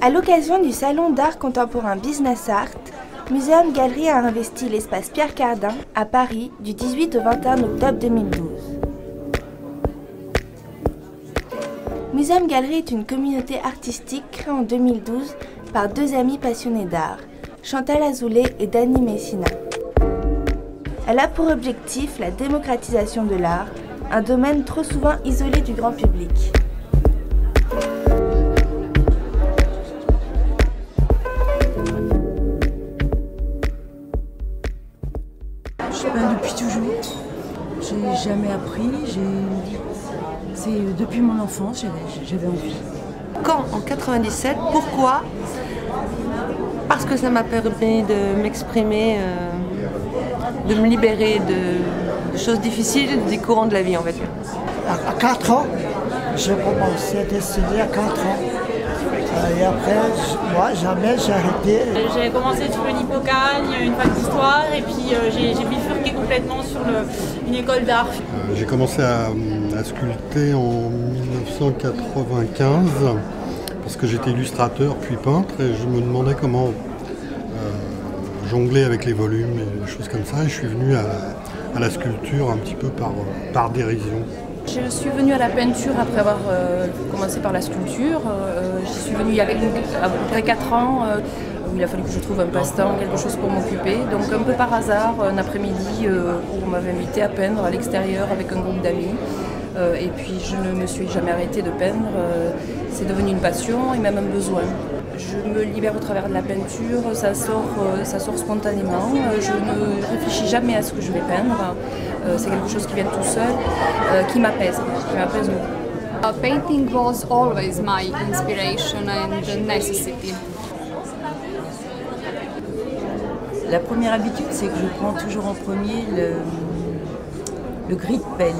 À l'occasion du Salon d'art contemporain Business Art, Muséum Galerie a investi l'espace Pierre Cardin à Paris du 18 au 21 octobre 2012. Muséum Galerie est une communauté artistique créée en 2012 par deux amis passionnés d'art, Chantal Azoulay et Dany Messina. Elle a pour objectif la démocratisation de l'art, un domaine trop souvent isolé du grand public. Je peins depuis toujours. J'ai jamais appris. C'est depuis mon enfance, j'avais envie. Quand en 97, pourquoi? Parce que ça m'a permis de m'exprimer, de me libérer de choses difficiles, des courants de la vie, en fait. À 4 ans, j'ai commencé à dessiner à 4 ans. Et après, moi, jamais j'ai arrêté. J'ai commencé sur une hippocagne, une fac d'histoire, et puis j'ai bifurqué complètement sur une école d'art. J'ai commencé à sculpter en 1995, parce que j'étais illustrateur puis peintre, et je me demandais comment jongler avec les volumes et des choses comme ça. Et je suis venu à la sculpture un petit peu par dérision. Je suis venue à la peinture après avoir commencé par la sculpture. J'y suis venue il y a à peu près 4 ans, où il a fallu que je trouve un passe-temps, quelque chose pour m'occuper. Donc un peu par hasard, un après-midi, où on m'avait invité à peindre à l'extérieur avec un groupe d'amis. Et puis je ne me suis jamais arrêtée de peindre. C'est devenu une passion et même un besoin. Je me libère au travers de la peinture, ça sort spontanément. Je ne réfléchis jamais à ce que je vais peindre. C'est quelque chose qui vient tout seul, qui m'apaise beaucoup. Painting was always my inspiration and necessity. La première habitude, c'est que je prends toujours en premier le gris de pen.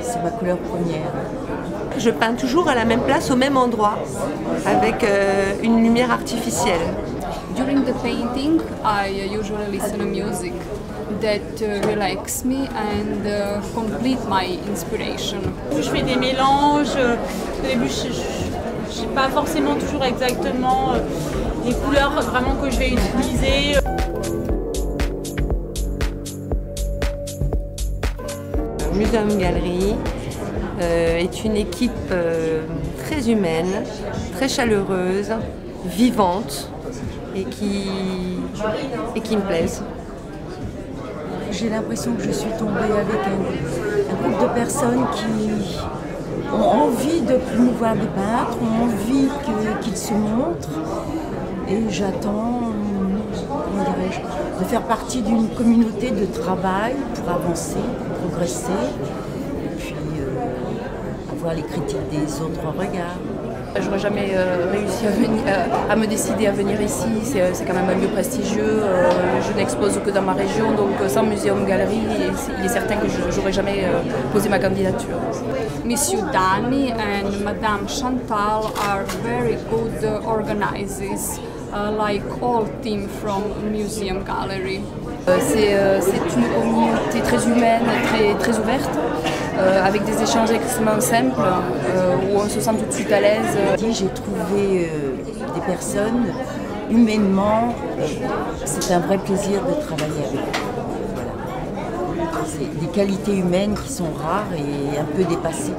C'est ma couleur première. Je peins toujours à la même place, au même endroit, avec une lumière artificielle. During the painting, I usually listen to music that relax me and complete my inspiration. Je fais des mélanges. Au début, je ne sais pas forcément toujours exactement les couleurs vraiment que je vais utiliser. Muséum Galerie est une équipe très humaine, très chaleureuse, vivante et qui me plaise. J'ai l'impression que je suis tombée avec un groupe de personnes qui ont envie de promouvoir des peintres, ont envie qu'ils se montrent. Et j'attends, comment dirais-je, de faire partie d'une communauté de travail pour avancer, pour progresser, et puis avoir les critiques des autres regards. J'aurais jamais réussi à me décider à venir ici, c'est quand même un lieu prestigieux, je n'expose que dans ma région, donc sans Muséum Galerie, il est certain que je n'aurais jamais posé ma candidature. Monsieur Dany and Madame Chantal are very good organizers, like all team from Muséum Galerie. C'est une communauté très humaine, très ouverte, avec des échanges extrêmement simples, où on se sent tout de suite à l'aise. J'ai trouvé des personnes, humainement, c'est un vrai plaisir de travailler avec eux. Voilà. C'est des qualités humaines qui sont rares et un peu dépassées.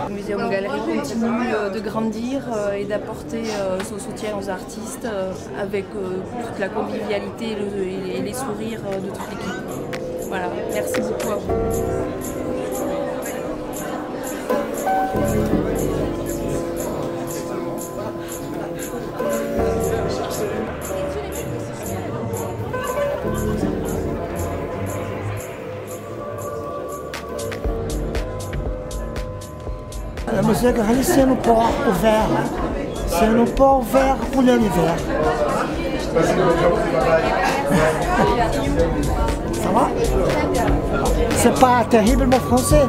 Le Muséum Galerie continue de grandir et d'apporter son soutien aux artistes avec toute la convivialité et les sourires de toute l'équipe. Voilà, merci beaucoup à vous. Le musée Galerie, c'est un port ouvert. C'est un port ouvert pour l'univers. Ça va? C'est pas terrible mon français.